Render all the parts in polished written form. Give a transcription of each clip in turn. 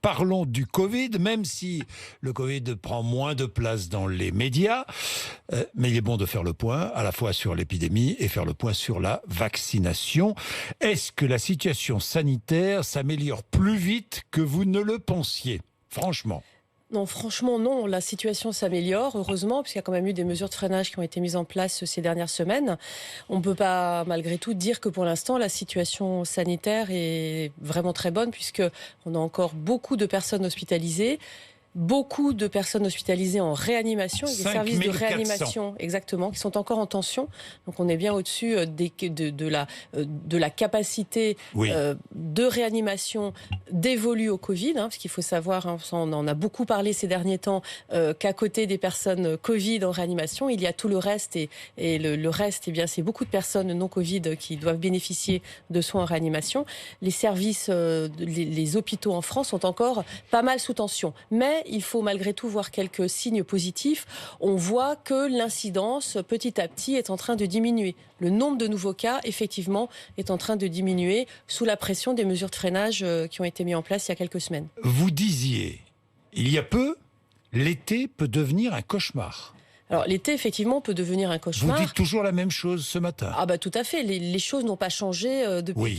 parlons du Covid, même si le Covid prend moins de place dans les médias. Mais il est bon de faire le point, à la fois sur l'épidémie et faire le point sur la vaccination. Est-ce que la situation sanitaire s'améliore plus vite que vous ne le pensiez ? Franchement. Non, franchement, non. La situation s'améliore, heureusement, puisqu'il y a quand même eu des mesures de freinage qui ont été mises en place ces dernières semaines. On ne peut pas, malgré tout, dire que pour l'instant, la situation sanitaire est vraiment très bonne, puisqu'on a encore beaucoup de personnes hospitalisées. Beaucoup de personnes hospitalisées en réanimation, et des services de réanimation, exactement, qui sont encore en tension. Donc on est bien au-dessus de la capacité de réanimation dévolue au Covid, parce qu'il faut savoir, on en a beaucoup parlé ces derniers temps, qu'à côté des personnes Covid en réanimation, il y a tout le reste, et le reste, eh bien, c'est beaucoup de personnes non Covid qui doivent bénéficier de soins en réanimation. Les services, les hôpitaux en France sont encore pas mal sous tension, mais il faut malgré tout voir quelques signes positifs. On voit que l'incidence, petit à petit, est en train de diminuer. Le nombre de nouveaux cas, effectivement, est en train de diminuer sous la pression des mesures de freinage qui ont été mises en place il y a quelques semaines. Vous disiez, il y a peu, l'été peut devenir un cauchemar. Alors l'été, effectivement, peut devenir un cauchemar. Vous dites toujours la même chose ce matin. Ah bah tout à fait. Les choses n'ont pas changé depuis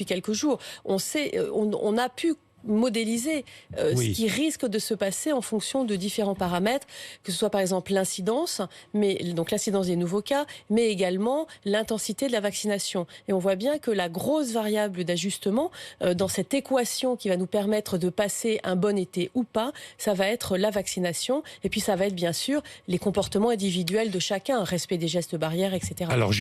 quelques jours. On sait, on a pu modéliser ce qui risque de se passer en fonction de différents paramètres, que ce soit par exemple l'incidence, donc l'incidence des nouveaux cas, mais également l'intensité de la vaccination. Et on voit bien que la grosse variable d'ajustement dans cette équation qui va nous permettre de passer un bon été ou pas, ça va être la vaccination, et puis ça va être bien sûr les comportements individuels de chacun, respect des gestes barrières, etc. Alors,